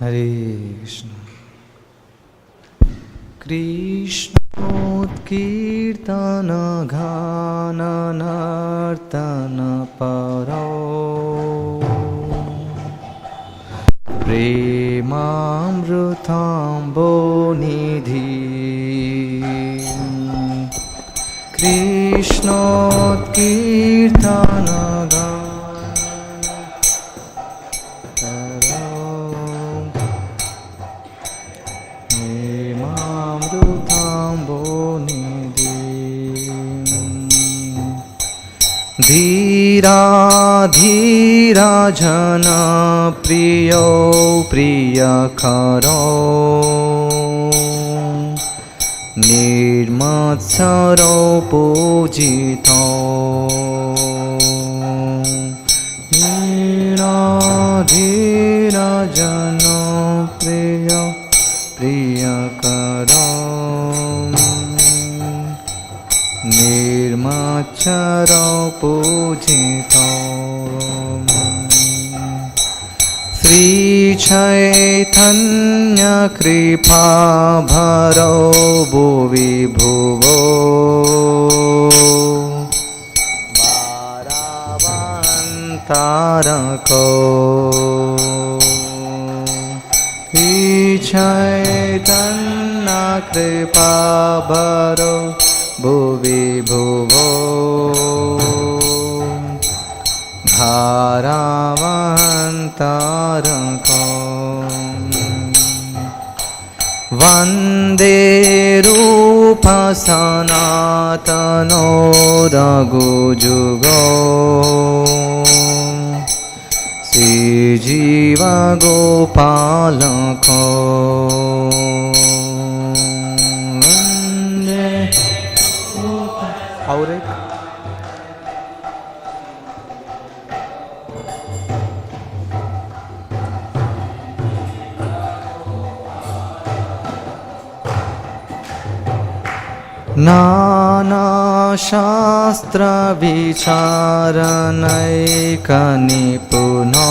Hare Krishna. Krishnodkirtana ghana nartana paro Premamrutambo nidhi Krishnodkirtana धीरा धीरा जना प्रियो प्रियकरो निर्मत्सरो पूजितो धीरा धीरा जना प्रियो प्रियकरो निर्मत्सरो पूजितो श्री चैतन्य कृपा भरो भुवि भुवो बारावन्तारको श्री चैतन्य कृपा भरो भुवि भुवो धारावन्तारको वन्दे रूप सनातनो रघुजुगो श्रीजीव गोपालको और एक नाना शास्त्र विचारणैक निपुनो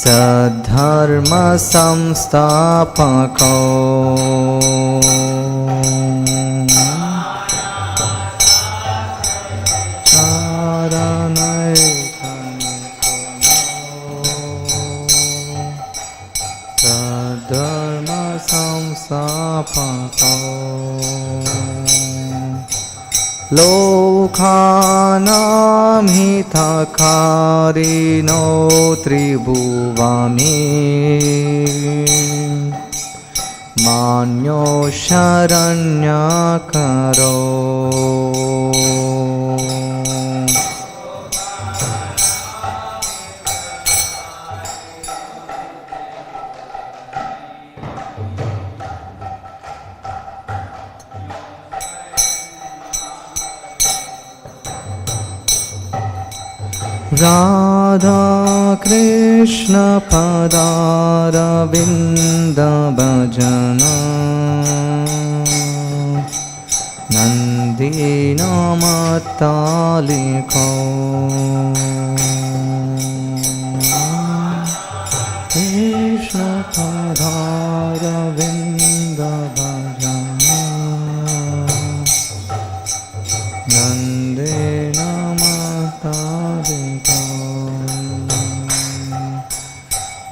सद्धर्म संस्थापको लोकानां हितकारिणो त्रिभुवने मान्यो शरण्यकरो राधा कृष्ण पदारविन्द भजन नन्दीनमत्तालिको कृष्ण पदारविन्द भजन नन्दीनमत्तालिको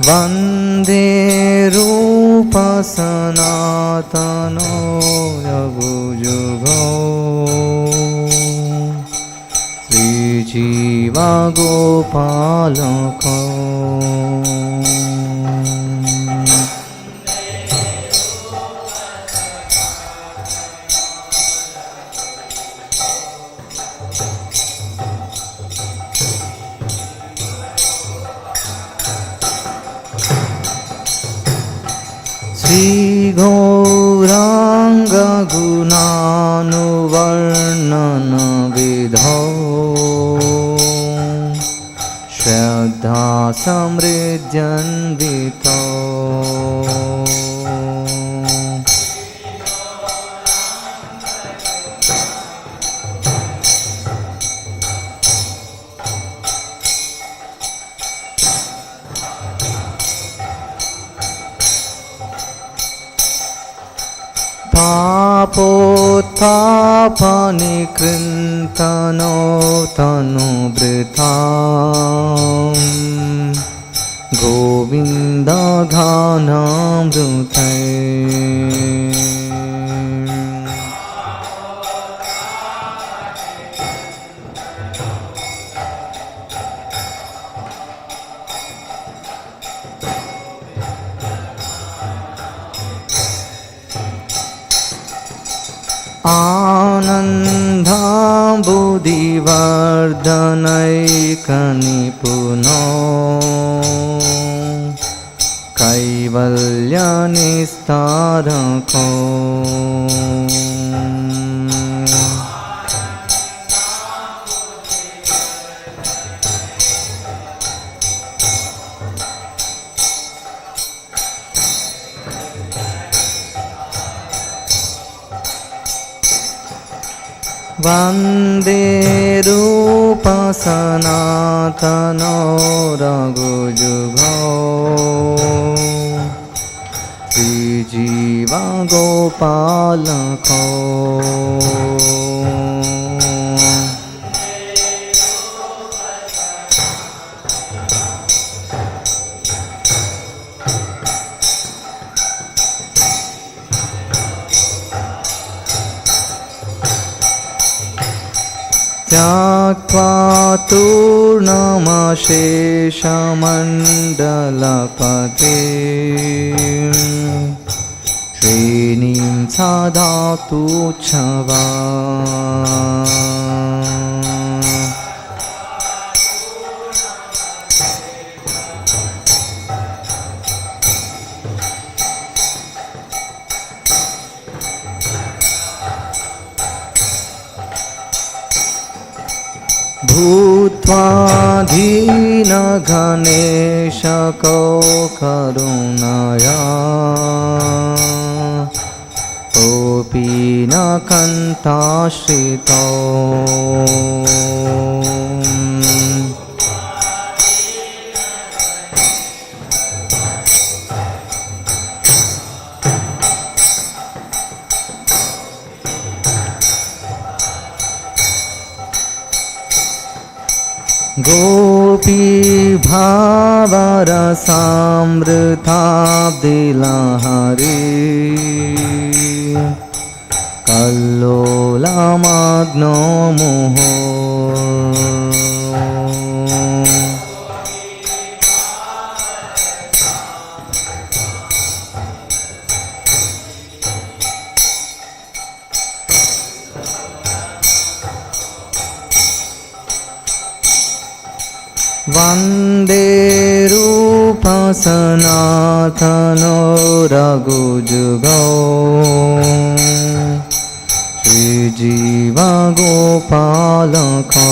वन्दे रूप सनातनो रघुजुगो श्रीजीव गोपालको गौरांग गुणानुवर्णन विधौ श्रद्धा समृद्ध्यन्वितो तापोत्थापनिकृन्तनो तनुभृताम् गोविन्दगानामृते आनन्दाम्बुधिवर्धनैकनिपुनो कैवल्यनिस्तारको वन्दे रूपसनातनो रघुजुगो श्रीजीवगोपालको त्यक्त्वा तूर्णमशेषमण्डलपते श्रेणीं सदातु छवा भूत्वा दीनगणेशको करुणया कोऽपि न कण्ठाश्रितो गोपी भावरसामृताब्धिलहरी कल्लोलमग्नो मुहुः वन्दे रूपसनातनो रघुजुगो श्रीजीवगोपालको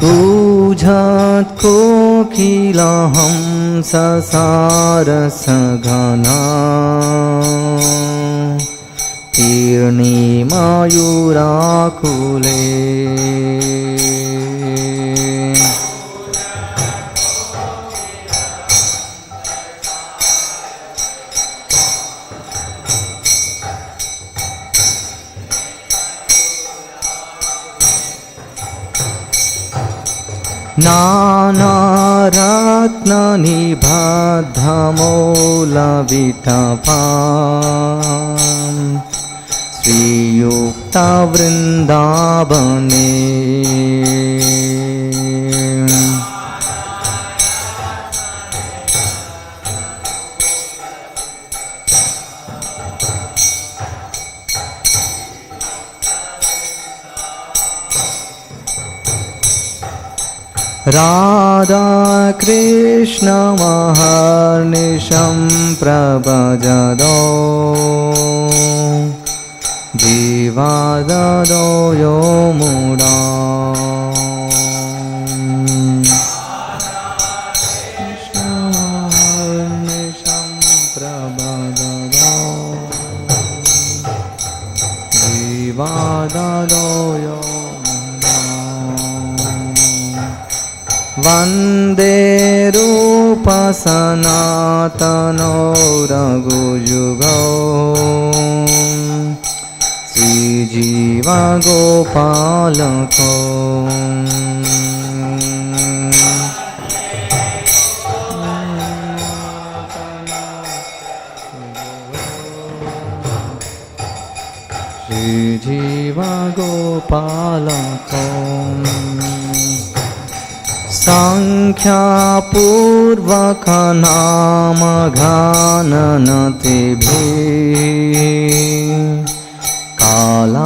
कूजत् कोकिलहं ससारसघना तीर्णिमयूराकुले नानारत्ननिबद्धमौलविटपां श्रीयुक्तवृन्दावने राधा कृष्ण महर्निशं प्रभजदो जीवाददो यो मुडा कृष्ण महर्निशं प्रभजदो वन्दे रूपा सनातनो रघुयुगौ श्रीजीवगोपालको श्रीजीवगोपालको संख्यापूर्वकनामघाननतिभिः कालावसानीकृतौ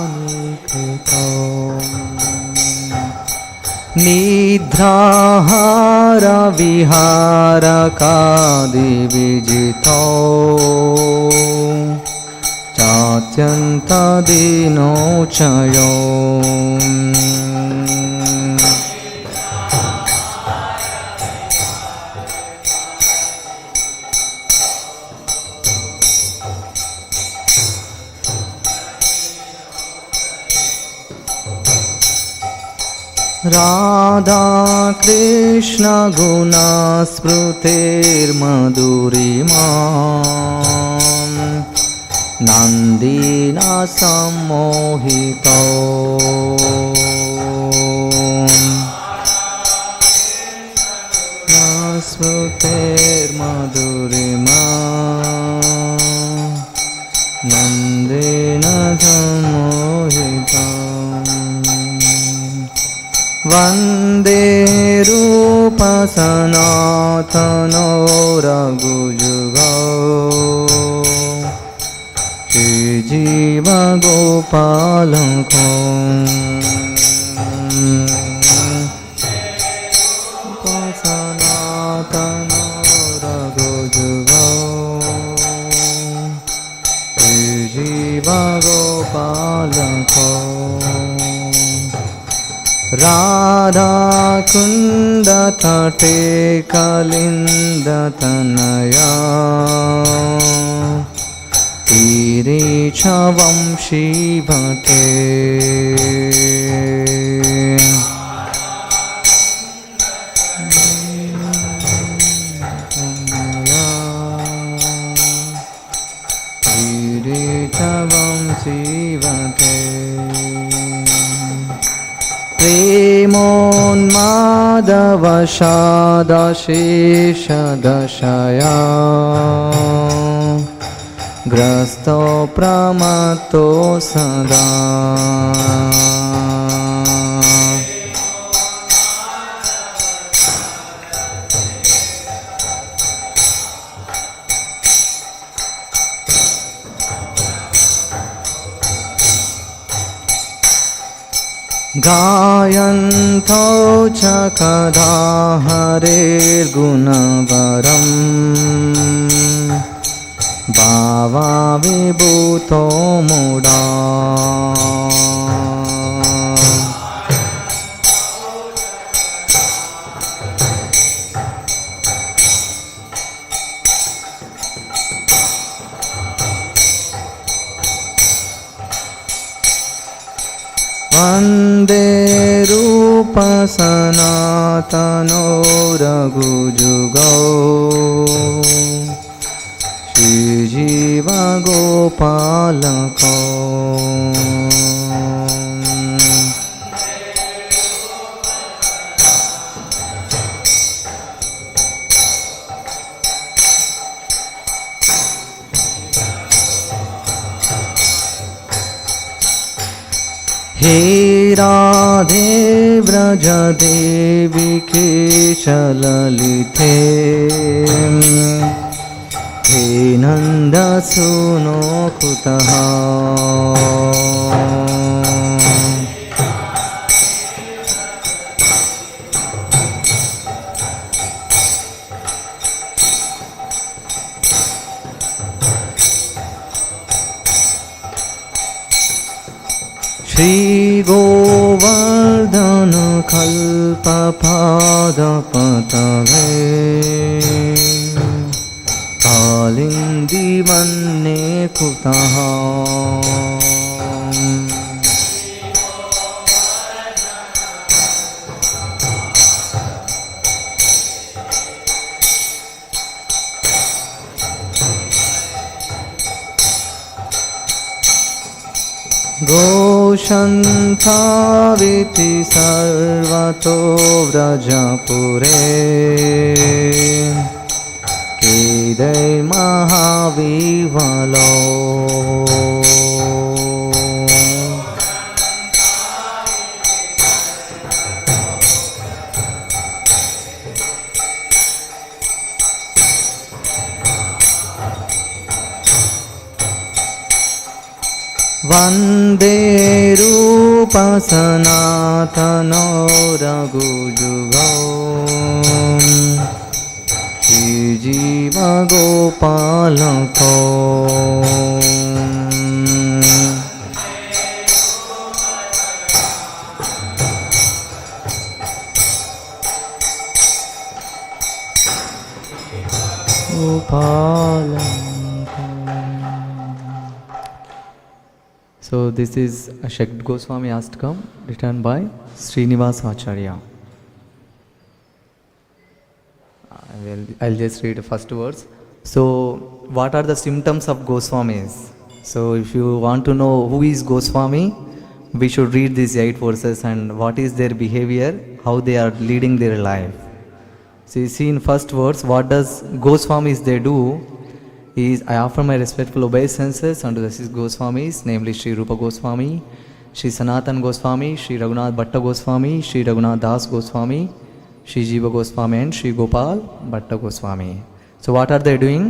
कालावसानीकृतौ निद्राहारविहारकादिविजितौ चात्यन्तदीनो च यो राधा कृष्ण गुणस्मृतिर्मधुरिमा नन्दीना सम्मोहितौ स्मृतिर्मधुरिमा नन्देन सम्मोहितौ वन्दे रूपा सनातनो रघुयुगौ श्रीजीवगोपालको सनातनो रघुयुगौ श्रीजीवगोपालको राधाकुण्डतटे कलिन्दतनया तीरे च वंशीभटे तीरे च वंशीभटे प्रेमोन्मादवशादशेषदशया ग्रस्तो प्रमत्तो सदा गायन्तो च कदा हरेर्गुणवरम् भावाविभूतो मूढा वन्दे रूपा सनातनो रघुयुगौ श्रीजीवगोपालको हे राधे व्रज देवी केशललिते हे नन्द सुनो कुतः श्री गोवर्धन कल्पपादपतवे कालिन्दिवन्ने कुतः गोशन्थाविति सर्वतो व्रजपुरे केदैर्महाविह्वलो वन्दे रूपसनातनो रघुजुगो श्रीजीवगोपालको गोपालको. So this is a Śrīmad Goswami Astakam written by Srinivasacharya. I'll just read the first words. So what are the symptoms of Goswamis? So if you want to know who is Goswami, we should read these 8 verses and what is their behavior, how they are leading their life. So you see in first verse, what does Goswamis they do? Is I offer my respectful obeisances unto the 6 Goswamis, namely Sri Rupa Goswami, Sri Sanatan Goswami, Sri Raghunath Bhatta Goswami, Sri Raghunath Das Goswami, Sri Jiva Goswami and Sri Gopal Bhatta Goswami. So what are they doing?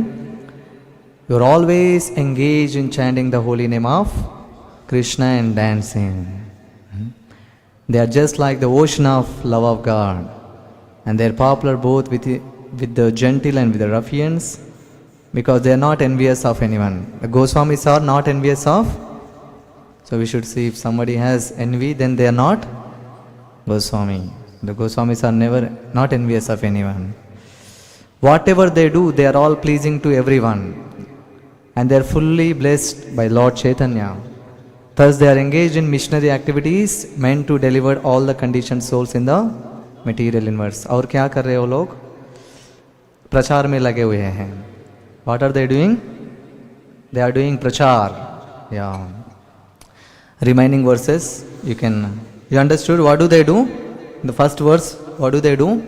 You are always engaged in chanting the holy name of Krishna and dancing. They are just like the ocean of love of God, and they are popular both with the gentle and with the ruffians, because they are not envious of anyone. The Goswamis are not envious of. So we should see if somebody has envy, then they are not Goswami. The Goswamis are never not envious of anyone. Whatever they do, they are all pleasing to everyone, and they are fully blessed by Lord Chaitanya. Thus they are engaged in missionary activities meant to deliver all the conditioned souls in the material universe. और क्या कर रहे हो लोग? प्रचार में लगे हुए हैं. What are they doing? They are doing prachar. Yeah. Remaining verses, you understood what do they do? In the first verse, what do they do?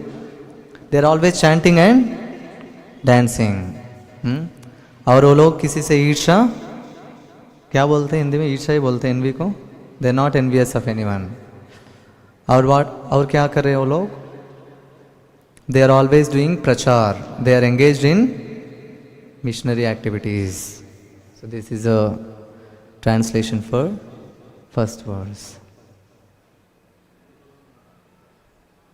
They are always chanting and dancing. और वो लोग किसी से ईर्ष्या क्या बोलते हैं हिंदी में? ईर्ष्या ही बोलते हैं envy को. They are not envious of anyone. और क्या कर रहे हैं वो लोग? They are always doing prachar. They are engaged in missionary activities. So this is a translation for first verse.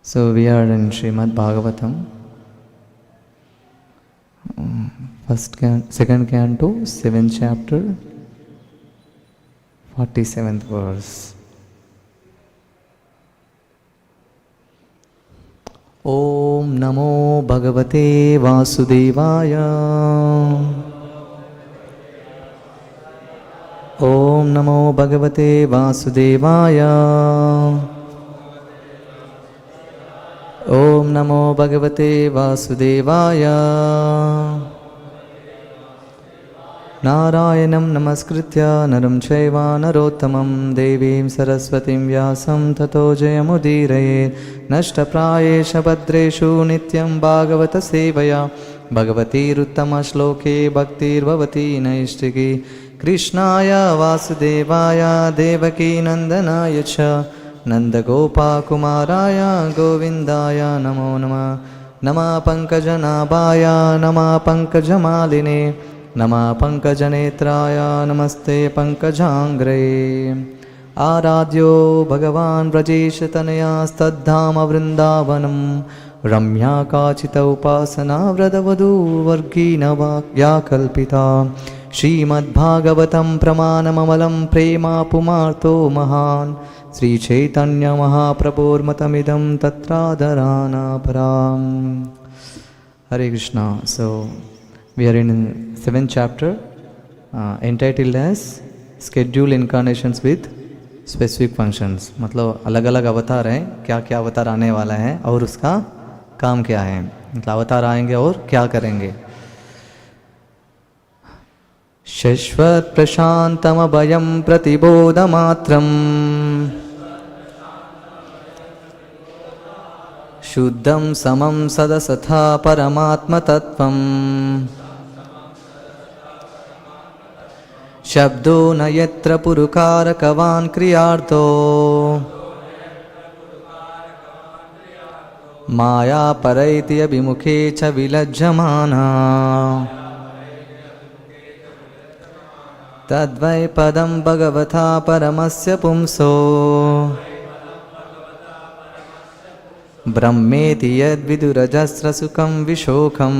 So we are in Śrīmad-Bhāgavatam, second canto, 7th chapter, 47th verse. Om Namo Bhagavate Vasudevaya. Om Namo Bhagavate Vasudevaya. Om Namo Bhagavate Vasudevaya. Narayanam Namaskritya Naram Chaiva Narottamam Devim Saraswatim Vyasam Tato Jayamudiraye Nashtaprayesha Bhadreshu Nityam Bhagavata Sevaya Bhagavati Ruttama Shloke Bhaktir Bhavati Naishtiki Krishnaya Vasudevaya Devaki Nandanaya Cha Nanda Gopa Kumaraya Govindaya Namo Nama Nama Pankajanabhaya Nama Pankajamaline Nama Pankajanetraya Namaste Pankajangre Aradhyo Bhagavan Vrajeshatanaya Stadhama Vrindavanam Ramya Kachita Upasana Vradavadu Vargina Vakya Kalpita Śrīmad-Bhāgavatam Pramanamamalam Prema Pumarto Mahan Sri Chaitanya Mahaprabhurmatamidam Tatradharana Param. Hare Krishna. So, we are in 7th chapter entitled as Schedule Incarnations with Specific Functions. मतलब अलग अलग अवतार हैं, क्या क्या अवतार आने वाला है और उसका काम क्या है, मतलब अवतार आएंगे और क्या करेंगे. शश्वत प्रशांतम अभयम प्रतिबोधमात्रम शुद्धम समम सदसथा परमात्म तत्वम शब्दो न यत्र पुरुकारकवान् क्रियार्थो माया परैति अभिमुखे च विलज्जमाना तद्वै पदं भगवता परमस्य पुंसो ब्रह्मेति यद्विदुरजस्रसुखं विशोकम्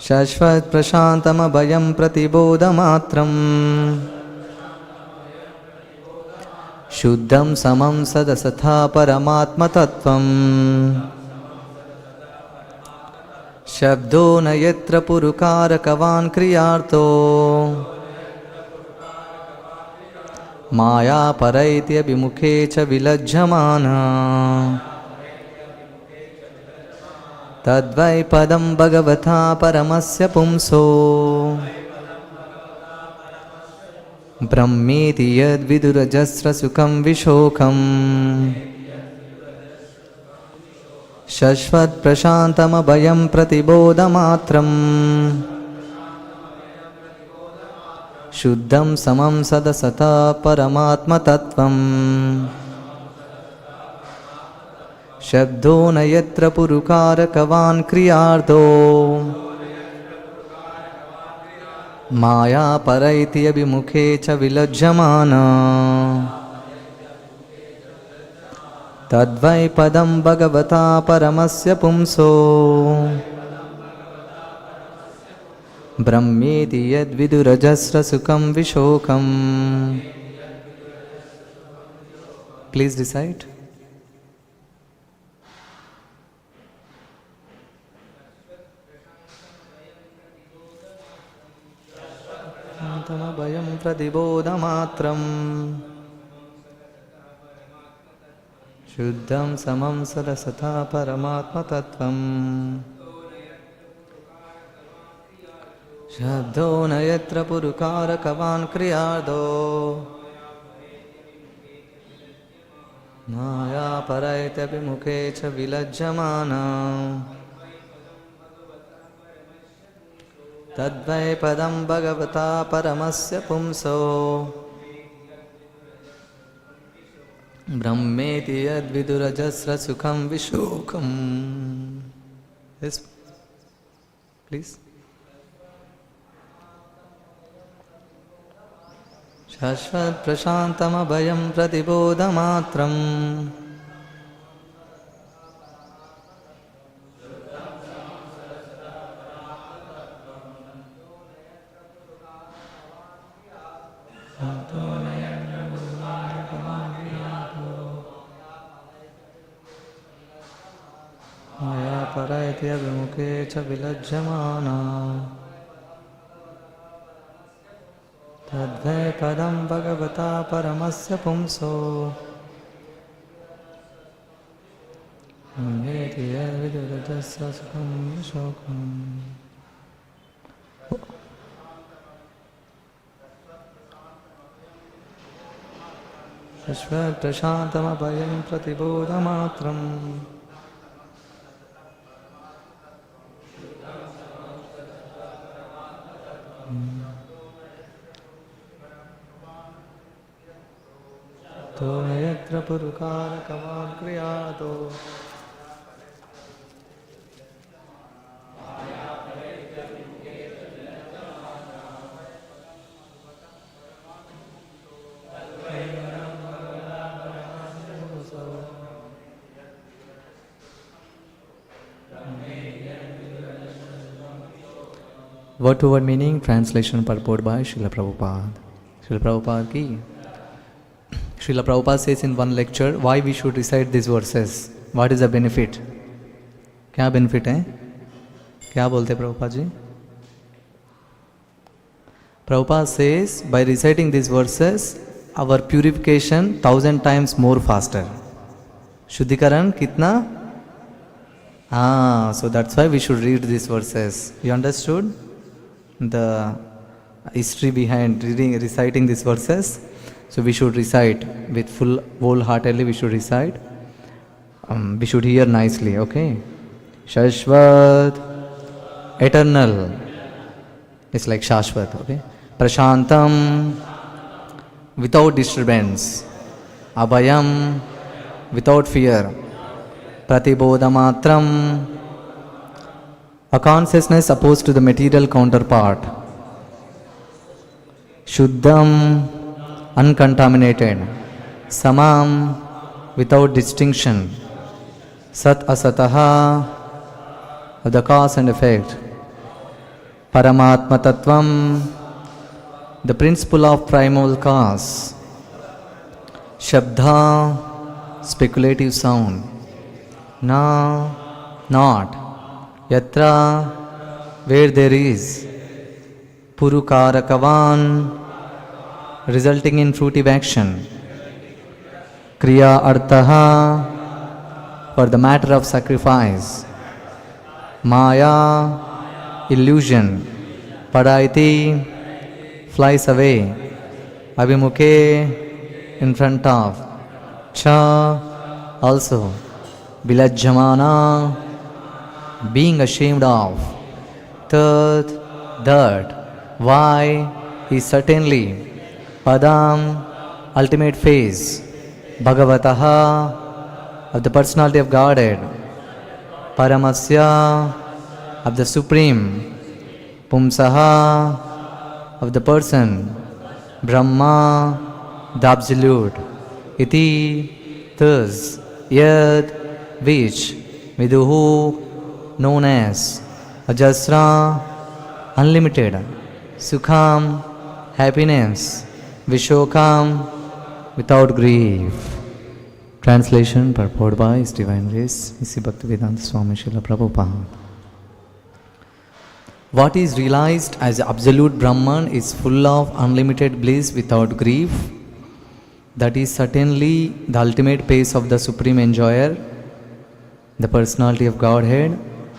शाश्वत प्रशान्तमभयं प्रतिबोधमात्रम् शुद्धं समं सदसथा परमात्मतत्त्वम् शब्दो न यत्र पुरुकारकवान् क्रियार्थो माया परैति अभिमुखे च विलज्जमाना तद्वै पदं भगवता परमस्य पुंसो ब्रह्मेति यद्विदुरजस्रसुखं विशोकम् शश्वत प्रशान्तमभयं प्रतिबोधमात्रम् शुद्धं समं सदसता परमात्मतत्त्वम् शब्दो न यत्र पुरुकारकवान् क्रियार्थो माया परैति अभिमुखे च विलज्जमाना तद्वै पदं भगवता परमस्य पुंसो ब्रह्मेति यद्विदुरजस्रसुखं विशोकम्. Please recite. भयं प्रतिबोधमात्रम् शुद्धं समं सदसथा परमात्मतत्त्वम् शब्दो न यत्र पुरुकारकवान् क्रियार्थो माया परैति अभिमुखे च विलज्जमाना तद्वै पदं भगवता परमस्य पुंसो ब्रह्मेति यद्विदुरजस्रसुखं विशोकम्. Yes, please. शाश्वत प्रशान्तमभयं प्रतिबोधमात्रम् माया परैति अभिमुखे च विलज्जमाना तद्वै पदं भगवता परमस्य पुंसो ब्रह्मेति यद्विदुरजस्रसुखं विशोकम्. शाश्वत प्रशान्तमभयं प्रतिबोधमात्रम् तो यत्र पुरुकारकवान् क्रियार्थो Word to word meaning, translation purport by Srila Prabhupada. Srila Prabhupada ki. Srila Prabhupada says in one lecture, why we should recite these verses. What is the benefit? क्या benefit है? क्या बोलते Prabhupada ji? Prabhupada says, by reciting these verses, our purification 1,000 times more faster. Shuddhikaran kitna? So that's why we should read these verses. You understood the history behind reciting these verses? So we should recite with wholeheartedly. We should recite. We should hear nicely. Okay. Shashvat, eternal. It's like Shashvat. Okay. Prashantam, without disturbance. Abhayam, without fear. Pratibodhamatram, a consciousness opposed to the material counterpart. Shuddham, uncontaminated. Samam, without distinction. Sat asataha, of the cause and effect. Paramatma tattvam, the principle of primal cause. Shabdha, speculative sound. Na, not. Yatra, where there is. Purukarakavan, resulting in fruitive action. Kriya artaha, for the matter of sacrifice. Maya, illusion. Padaiti, flies away. Abhimukhe, in front of. Cha, also. Bilajjamana, being ashamed of. Tat, that. Why is certainly. Padam, ultimate phase. Bhagavataha, of the personality of Godhead. Paramasya, of the Supreme. Pumsaha, of the person. Brahma, the Absolute. Iti, thus. Yad, which. Viduhu, known as. Ajasra, unlimited. Sukham, happiness. Vishokam, without grief. Translation purport by His Divine Grace, Sri Bhaktivedanta Swami Srila Prabhupada. What is realized as absolute Brahman is full of unlimited bliss without grief. That is certainly the ultimate pace of the Supreme Enjoyer. The personality of Godhead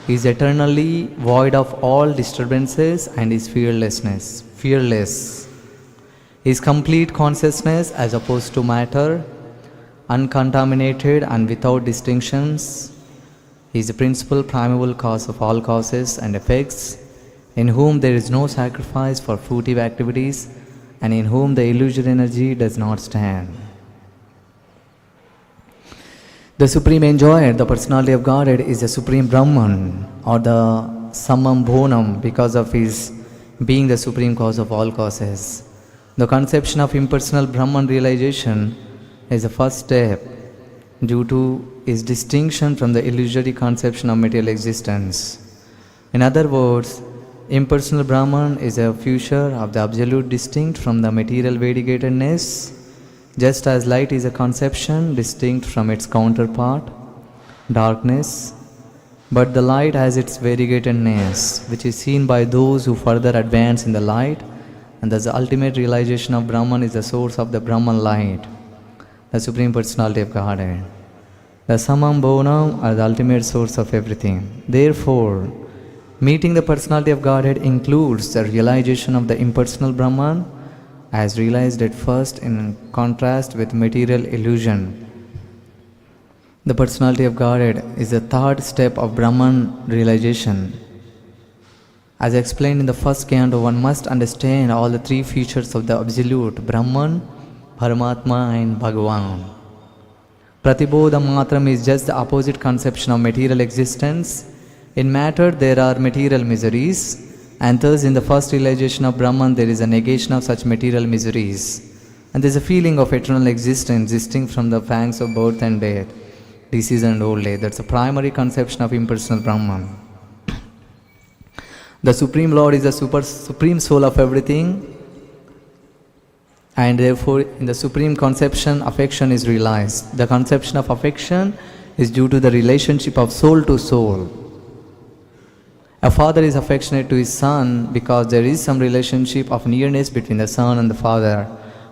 is eternally void of all disturbances and is fearless. His complete consciousness as opposed to matter, uncontaminated and without distinctions, is the principal primeval cause of all causes and effects, in whom there is no sacrifice for fruitive activities and in whom the illusory energy does not stand. The Supreme Enjoyer, the personality of Godhead, is the Supreme Brahman or the Samam Bonam because of his being the supreme cause of all causes. The conception of impersonal Brahman realization is the first step due to his distinction from the illusory conception of material existence. In other words, impersonal Brahman is a future of the absolute distinct from the material variegatedness, just as light is a conception distinct from its counterpart, darkness. But the light has its variegatedness, which is seen by those who further advance in the light, and thus the ultimate realization of Brahman is the source of the Brahman light, the Supreme Personality of Godhead. The Samam Bonam are the ultimate source of everything. Therefore, meeting the Personality of Godhead includes the realization of the impersonal Brahman as realized at first in contrast with material illusion. The Personality of Godhead is the third step of Brahman realization. As explained in the first canto, one must understand all the three features of the Absolute, Brahman, Paramatma and Bhagavan. Pratibodha Matram is just the opposite conception of material existence. In matter there are material miseries, and thus in the first realization of Brahman there is a negation of such material miseries. And there is a feeling of eternal existence distinct from the pangs of birth and death, disease and old age. That's the primary conception of impersonal Brahman. The Supreme Lord is the supreme soul of everything. And therefore, in the supreme conception, affection is realized. The conception of affection is due to the relationship of soul to soul. A father is affectionate to his son because there is some relationship of nearness between the son and the father.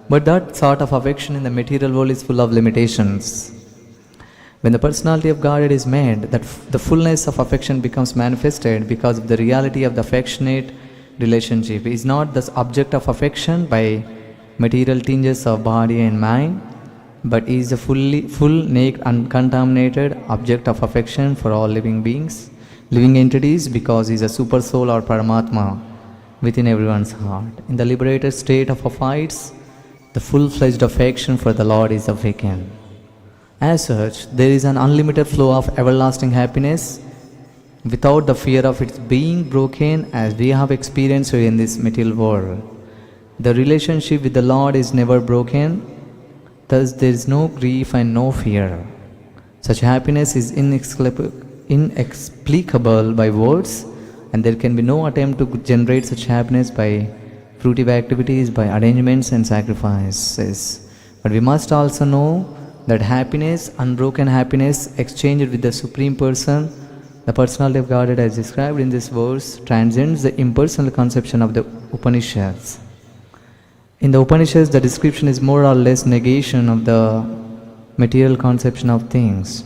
But that sort of affection in the material world is full of limitations. When the personality of Godhead is made, that the fullness of affection becomes manifested because of the reality of the affectionate relationship. He is not the object of affection by material tinges of body and mind, but he is a full, naked, uncontaminated object of affection for all living beings, living entities, because he is a super soul or Paramatma within everyone's heart. In the liberated state of fights, the full-fledged affection for the Lord is awakened. As such, there is an unlimited flow of everlasting happiness without the fear of its being broken, as we have experienced in this material world. The relationship with the Lord is never broken, thus there is no grief and no fear. Such happiness is inexplicable by words, and there can be no attempt to generate such happiness by fruitive activities, by arrangements and sacrifices. But we must also know that happiness, unbroken happiness, exchanged with the Supreme Person, the personality of Godhead as described in this verse, transcends the impersonal conception of the Upanishads. In the Upanishads, the description is more or less negation of the material conception of things.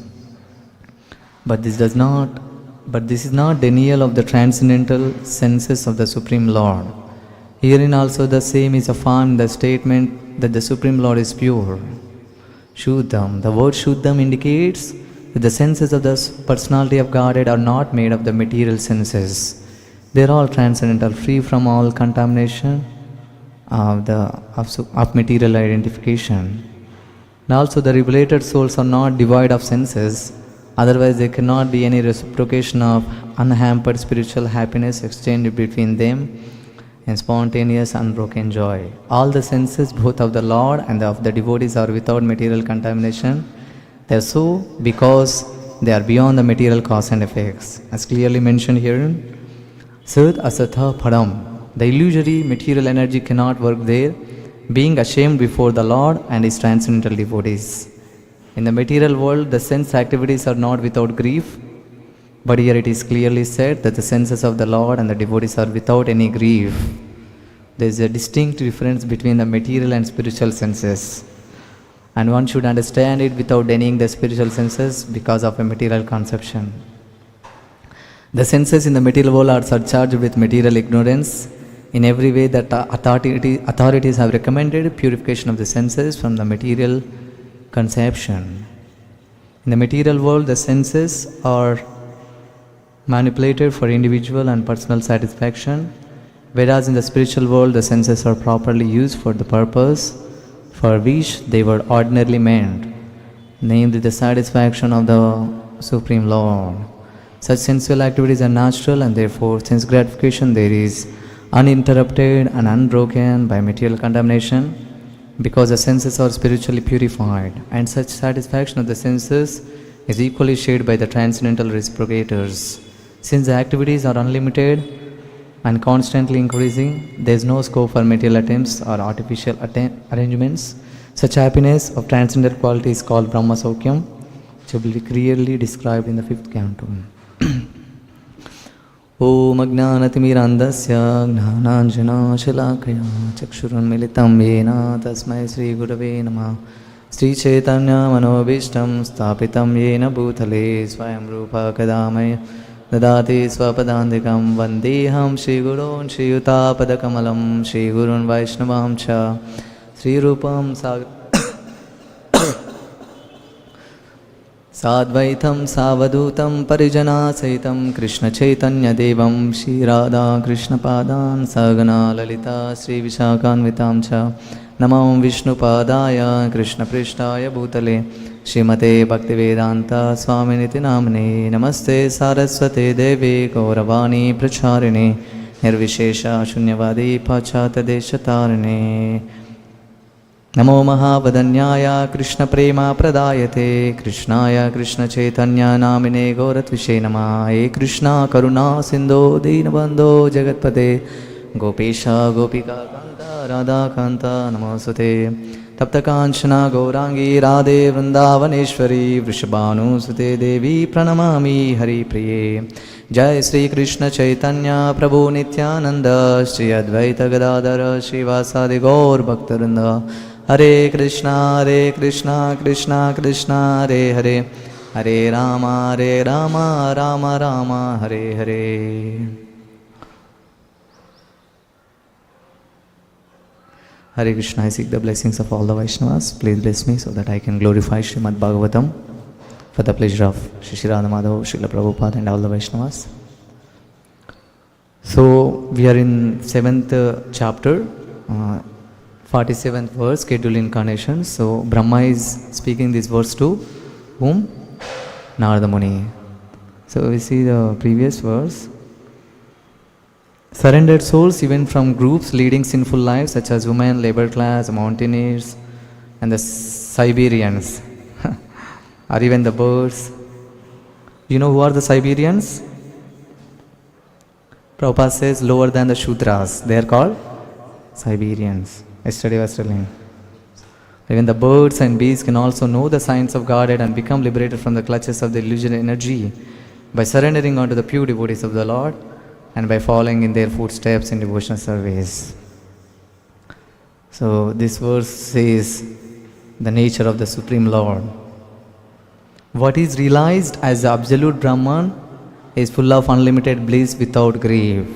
But this is not denial of the transcendental senses of the Supreme Lord. Herein also the same is affirmed in the statement that the Supreme Lord is pure. Shuddham. The word Shuddham indicates that the senses of the personality of Godhead are not made of the material senses. They are all transcendental, free from all contamination of material identification. And also the liberated souls are not devoid of senses, otherwise there cannot be any reciprocation of unhampered spiritual happiness exchanged between them and spontaneous unbroken joy. All the senses, both of the Lord and of the devotees, are without material contamination. They are so because they are beyond the material cause and effects. As clearly mentioned here, Sat Asatha Padam. The illusory material energy cannot work there, being ashamed before the Lord and His transcendental devotees. In the material world, the sense activities are not without grief, but here it is clearly said that the senses of the Lord and the devotees are without any grief. There is a distinct difference between the material and spiritual senses, and one should understand it without denying the spiritual senses because of a material conception. The senses in the material world are surcharged with material ignorance. In every way that authorities have recommended purification of the senses from the material conception. In the material world, the senses are manipulated for individual and personal satisfaction, whereas in the spiritual world, the senses are properly used for the purpose for which they were ordinarily meant, namely the satisfaction of the Supreme Lord. Such sensual activities are natural, and therefore sense gratification there is uninterrupted and unbroken by material contamination, because the senses are spiritually purified, and such satisfaction of the senses is equally shared by the transcendental reciprocators. Since the activities are unlimited and constantly increasing, there is no scope for material attempts or artificial arrangements. Such happiness of transcendental quality is called Brahma Saukyam, which will be clearly described in the 5th canto. Om Ajnanatimirandasya Gnananjana Shalakaya Chakshurunmilitam Yena Tasmai Sri Gurave Namah Sri Chaitanya Manobishtam Stapitam Yena Bhutale Swayam Rupa Kadamaya Dadati Swapadandikam Vandeham Shri Gurun Shri Yutapadakkamalam Shri Gurun Vaishnavam Cha Sri Rupam Sadvaitam Savadutam Parijana Saitam Krishna Chaitanya Devam Shri Radha Krishna Padan Sagana Lalita Sri Vishakhanvitam Cha Namam Vishnu Padaya Krishna Prishtaya Bhutale Srimate Bhaktivedanta Swaminiti Namane Namaste Saraswate Devi Gauravani Pracharine Nirvishesha Shunyavadi Pachata Deshatarine Namo Mahavadanyaya Krishna Prema Pradayate Krishnaya Krishna Chaitanya Namine Gauratvishe Nama He Krishna Karuna Sindho Dinabandho Jagatpate Gopesha Gopika Kanta Radha Kanta Namasute Tapta Kanchana Gaurangi Radhe Vrindavaneshwari Vrishabhanu Sute Devi Pranamami Hari Priye Jai Sri Krishna Chaitanya Prabhu Nityananda Shri Advaita Gadadhara Shri Vyasadeva Gaur Bhaktarinda Hare Krishna Krishna Krishna Hare Hare Hare Rama Rama Rama Hare Hare. Hare Krishna, I seek the blessings of all the Vaishnavas. Please bless me so that I can glorify Śrīmad-Bhāgavatam for the pleasure of Shri Radha Madhava, Srila Prabhupada and all the Vaishnavas. So, we are in 7th chapter, 47th verse, scheduled incarnations. So, Brahma is speaking this verse to whom? Narada Muni. So, we see the previous verse. Surrendered souls, even from groups leading sinful lives such as women, labor class, mountaineers, and the Siberians, or even the birds. You know who are the Siberians? Prabhupada says lower than the Shudras. They are called Siberians. Yesterday was telling. Even the birds and bees can also know the signs of Godhead and become liberated from the clutches of the illusional energy by surrendering unto the pure devotees of the Lord and by following in their footsteps in devotional service. So this verse says the nature of the Supreme Lord. What is realized as the absolute Brahman is full of unlimited bliss without grief.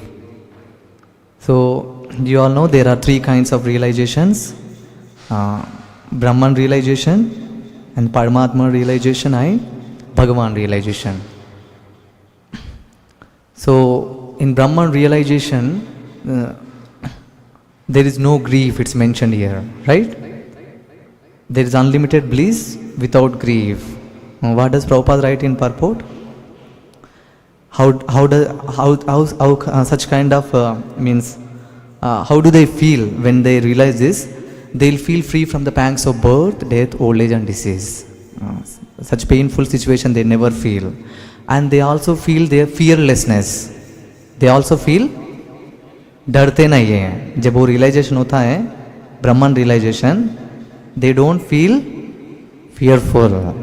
So you all know there are three kinds of realizations. Brahman realization and Paramatma realization and Bhagavan realization. So in Brahman realization, there is no grief, it's mentioned here, right? There is unlimited bliss without grief. What does Prabhupada write in purport? How such kind of means, how do they feel when they realize this? They'll feel free from the pangs of birth, death, old age and disease. Such painful situation they never feel. And they also feel their fearlessness. They also feel डरते नहीं हैं. जब वो realization होता है, Brahman realization, they don't feel fearful.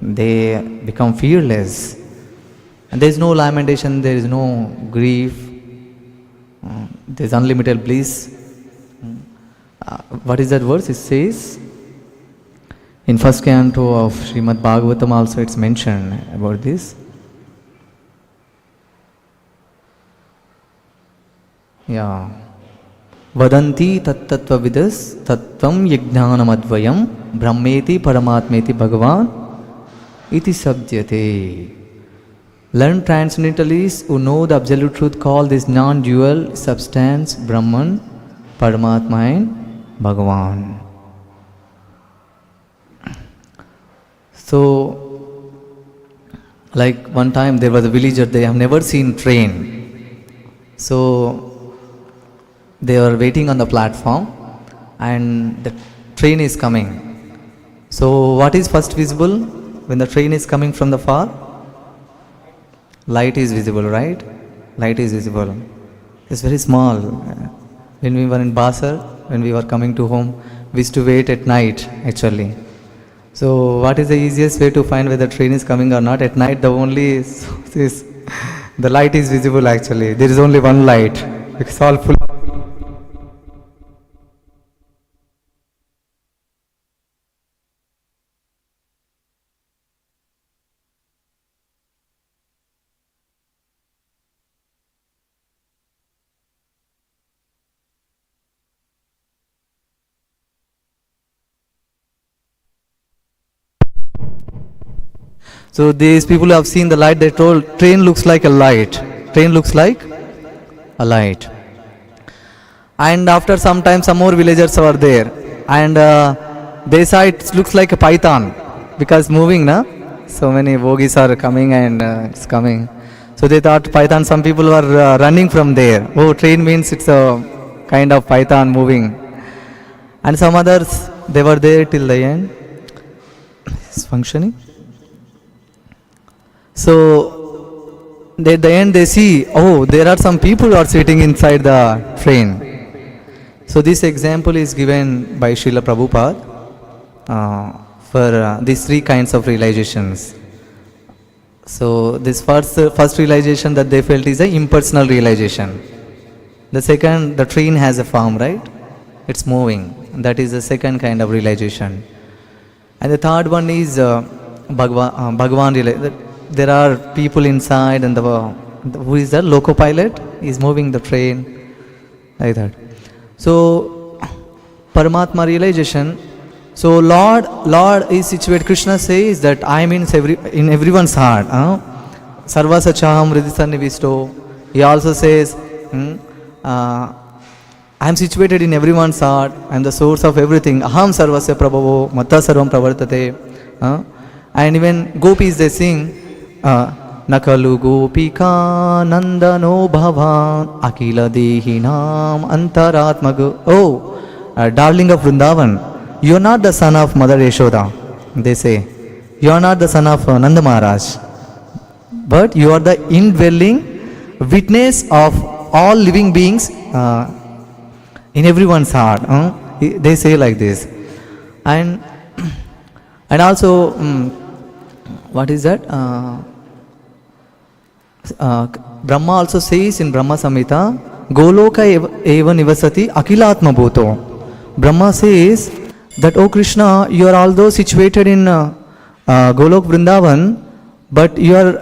They become fearless. And there is no lamentation, there is no grief. There is unlimited bliss. What is that verse? It says in first canto of Śrīmad-Bhāgavatam also it's mentioned about this. Yeah. Vadanti tattva vidas tattvam yajnanam advayam brahmeti paramatmeti bhagavan iti sabdyate. Learned transcendentalists who know the absolute truth call this non-dual substance Brahman, Paramatma and Bhagavan. So, like one time there was a villager, they have never seen train. So, they were waiting on the platform and the train is coming. So what is first visible when the train is coming from the far? Light is visible, right? Light is visible. It's very small. When we were in Basar, when we were coming to home, we used to wait at night actually. So what is the easiest way to find whether the train is coming or not? At night the only source is, the light is visible actually. There is only one light. It's all full. So these people who have seen the light, they told train looks like a light. Train looks like a light. And after some time, some more villagers were there, and they saw it looks like a python because moving, na? So many bogies are coming and it's coming. So they thought python. Some people were running from there. Oh, train means it's a kind of python moving. And some others, they were there till the end. It's functioning. So at the end they see, oh, there are some people who are sitting inside the train. So this example is given by Srila Prabhupada for these three kinds of realizations. So this first realization that they felt is an impersonal realization. The second, the train has a form, right? It's moving. That is the second kind of realization. And the third one is Bhagavan realization. There are people inside, and who is that? Loco-pilot is moving the train, like that. So Paramatma realization. So Lord is situated. Krishna says that I am in everyone's heart. Sarvasa chaham hridisa nivisto. He also says, I am situated in everyone's heart. I am the source of everything. Aham sarvasya prabhavo matta sarvam pravartate. And even gopis, they sing, Nakalu gopika nandano bhavan akila dehinam antaratmagu. Oh, darling of Vrindavan, you are not the son of Mother Yashoda, they say. You are not the son of Nanda Maharaj, but you are the indwelling witness of all living beings in everyone's heart. They say like this. And also, what is that? Brahma also says in Brahma Samhita, Goloka eva nivasati akilatma bhuto. Brahma says that, oh Krishna, you are although situated in Golok Vrindavan, but you are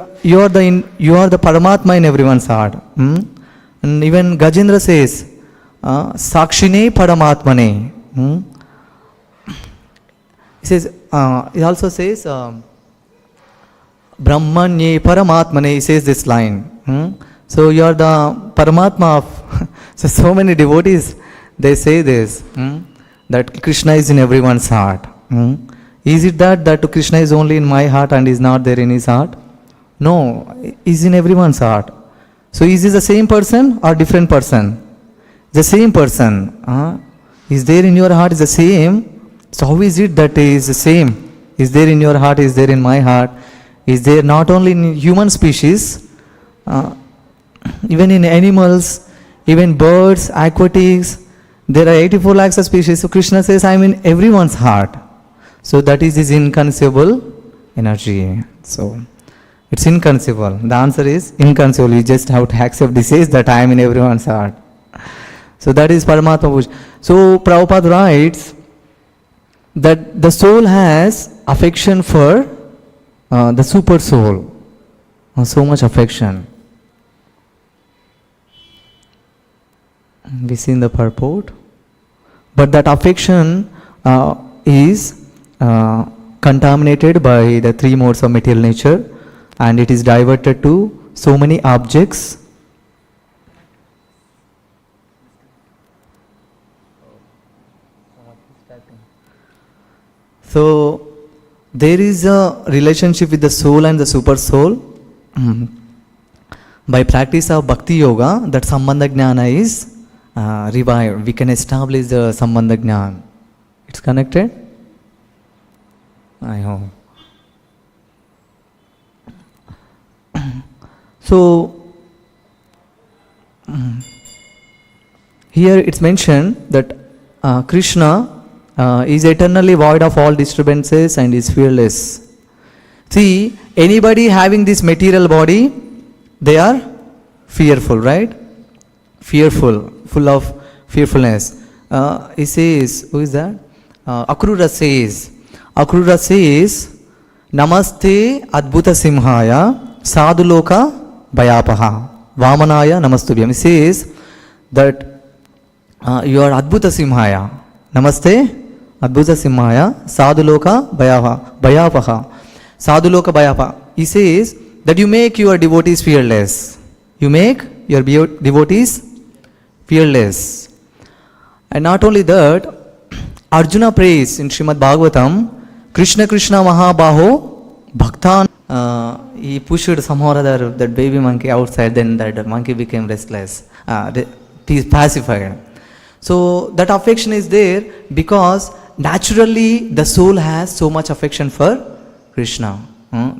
the Paramatma in everyone's heart. And even Gajendra says, Sakshine Paramatmane. He also says, Brahmanye Paramatmane. He says this line. So you are the Paramatma of. So many devotees, they say this, that Krishna is in everyone's heart. Is it that Krishna is only in my heart and is not there in his heart? No, he is in everyone's heart. So is he the same person or different person? The same person. Is there in your heart is the same. So how is it that he is the same? Is there in your heart, is there in my heart? Is there not only in human species, even in animals, even birds, aquatics, there are 84 lakhs of species. So Krishna says, I am in everyone's heart. So that is his inconceivable energy. So it's inconceivable. The answer is inconceivable. You just have to accept this, says that I am in everyone's heart. So that is Paramatma Puja. So Prabhupada writes that the soul has affection for the super soul. So much affection. We see in the purport. But that affection is contaminated by the three modes of material nature, and it is diverted to so many objects. So there is a relationship with the soul and the super soul. By practice of bhakti yoga, that sambandha jnana is revived. We can establish the sambandha jnana. It's connected? I hope. So here it's mentioned that Krishna is eternally void of all disturbances and is fearless. See, anybody having this material body, they are fearful, right? Fearful, full of fearfulness. He says, who is that? Akrura says, Namaste Adbhuta Simhaya Sadhuloka Bhayapaha Vamanaya Namastubhyam. He says that you are Adbhuta Simhaya. Namaste Adbhuta Simhaya Sadhuloka Bhayapaha. Sadhuloka Bhayapaha. He says that you make your devotees fearless. You make your devotees fearless. And not only that, Arjuna prays in Śrīmad-Bhāgavatam, Krishna Krishna Mahabaho Bhaktan. He pushed somehow or other that baby monkey outside, then that monkey became restless, pacified. So that affection is there because naturally the soul has so much affection for Krishna.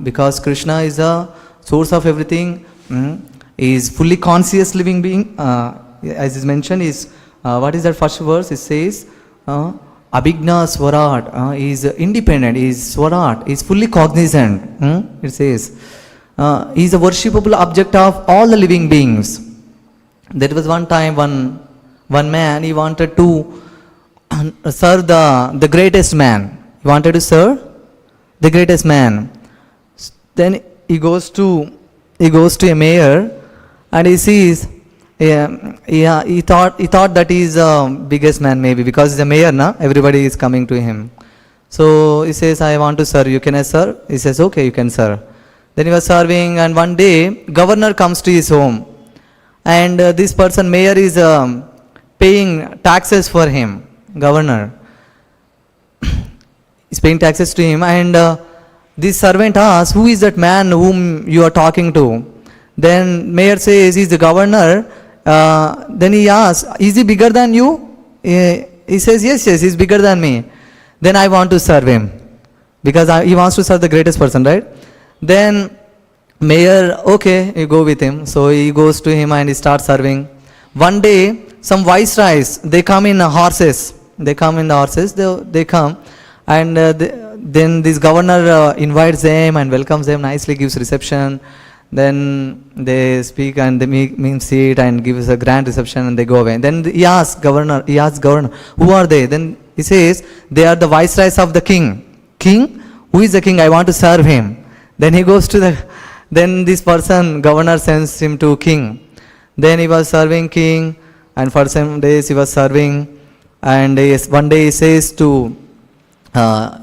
Because Krishna is the source of everything, is fully conscious living being. As is mentioned, is what is that first verse? It says, Abhigna Swarat, is independent, is Swarat, is fully cognizant. It says, he is a worshipable object of all the living beings. There was one time one man, he wanted to serve the greatest man. He wanted to serve the greatest man. Then he goes to a mayor and he sees, he thought that he is the biggest man maybe because he's a mayor, na? Everybody is coming to him. So he says, I want to serve you. Can I serve? He says, okay, you can serve. Then he was serving, and one day governor comes to his home, and this person, mayor, is paying taxes for him. Governor is paying taxes to him, and this servant asks, who is that man whom you are talking to? Then mayor says, he's the governor. Then he asks, is he bigger than you? He says, yes, he's bigger than me. Then I want to serve him because he wants to serve the greatest person, right? Then mayor, okay, you go with him. So he goes to him and he starts serving. One day, some viceroys, they come in horses. They come, and then this governor invites them and welcomes them nicely, gives reception. Then they speak and they make seat and gives a grand reception and they go away. Then he asks governor, who are they? Then he says, they are the viceroys of the king. King? Who is the king? I want to serve him. Then he goes to then this person, governor, sends him to king. Then he was serving king, and for some days he was serving, and one day he says to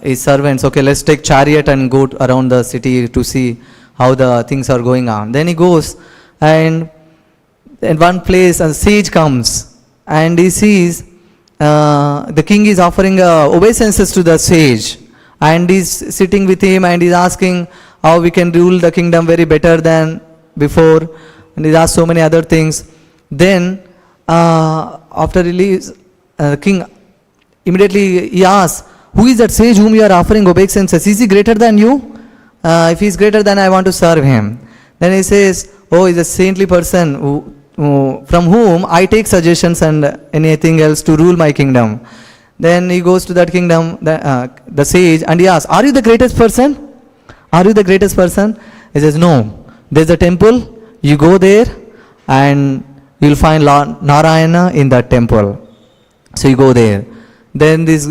his servants, okay, let's take chariot and go around the city to see how the things are going on. Then he goes, and in one place a sage comes, and he sees the king is offering obeisances to the sage, and he's sitting with him and he's asking how we can rule the kingdom very better than before, and he's asked so many other things. Then after he leaves, the king immediately he asks, who is that sage whom you are offering obeisances? Is he greater than you? If he is greater, then I want to serve him. Then he says, oh, he's a saintly person from whom I take suggestions and anything else to rule my kingdom. Then he goes to that kingdom, the sage, and he asks, are you the greatest person? Are you the greatest person? He says, no. There's a temple. You go there and you'll find Lord Narayana in that temple. So you go there. Then this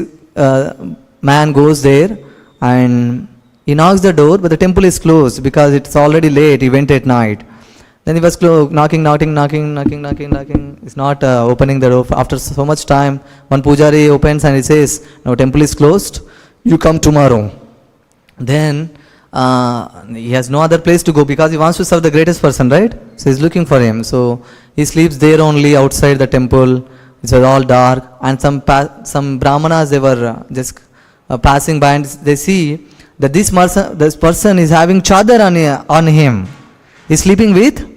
man goes there and he knocks the door, but the temple is closed because it's already late. He went at night. Then he was knocking. It's not opening the door. After so much time, one pujari opens and he says, no, temple is closed. You come tomorrow. Then he has no other place to go because he wants to serve the greatest person, right? So he's looking for him. So he sleeps there only outside the temple. It was all dark, and some brahmanas, they were just passing by, and they see that this person is having chadar on him. He's sleeping with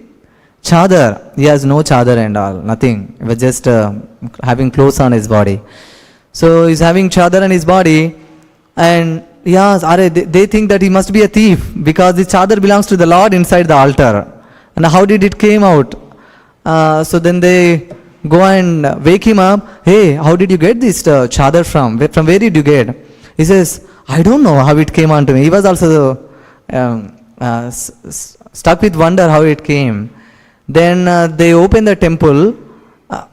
chadar. He has no chadar and all, nothing. He was just having clothes on his body. So he's having chadar on his body, and yes, they think that he must be a thief because the chadar belongs to the Lord inside the altar. And how did it came out? So then they go and wake him up. Hey, how did you get this chadar from? From where did you get? He says, I don't know how it came onto me. He was also stuck with wonder how it came. Then they open the temple.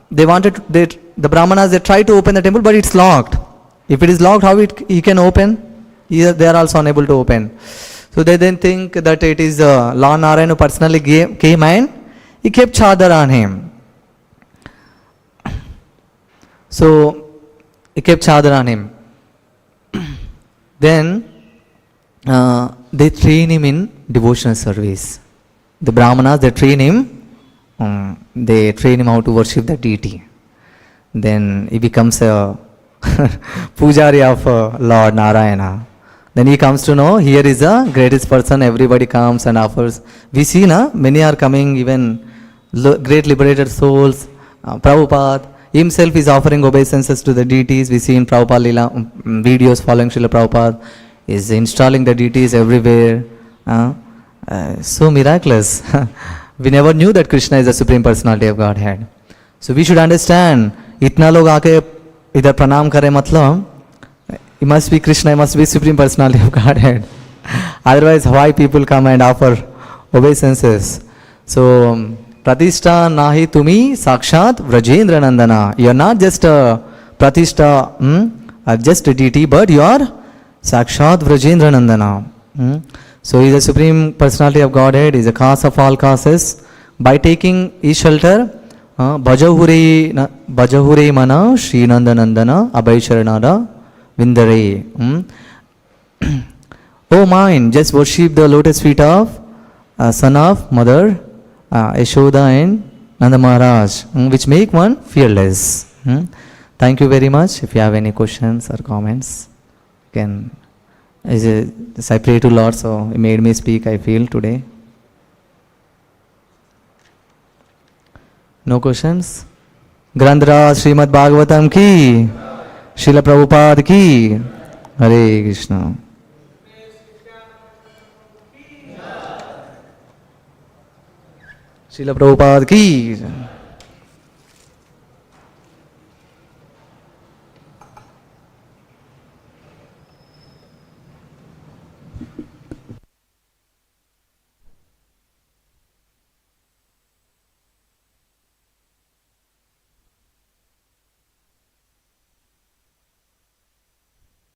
The brahmanas, they try to open the temple, but it's locked. If it is locked, how he can open? They are also unable to open. So they then think that it is Lord Narayana who personally came and he kept chadar on him. So he kept chadar on him. Then they train him in devotional service. The brahmanas, they train him how to worship the deity. Then he becomes a pujari of Lord Narayana. Then he comes to know, here is the greatest person. Everybody comes and offers. We see, many are coming, even great liberated souls. Prabhupada himself is offering obeisances to the deities. We see in Prabhupada Lila videos following Srila Prabhupada is installing the deities everywhere. So miraculous. We never knew that Krishna is the Supreme Personality of Godhead. So we should understand, इतना लोग आके इधर प्रणाम करे मतलब, it must be Krishna, it must be Supreme Personality of Godhead. Otherwise, why people come and offer obeisances? So, Pratishta nahi tumi sakshat Vrajendra Nandana. You are not just a Pratishta, just a deity, but you are Sakshat Vrajendra Nandana. So, he is the Supreme Personality of Godhead, he is the cause of all causes. By taking his shelter, Bhajahure mana Shri Nandana Abhaisharanada Vindare. Oh mind, just worship the lotus feet of son of mother Yashoda and Nanda Maharaj, which make one fearless. Thank you very much. If you have any questions or comments, can I pray to Lord, so He made me speak, I feel, today. No questions? Grandhara Śrīmad-Bhāgavatam ki, Srila Prabhupada ki, Hare Krishna. Srila Prabhupada ki.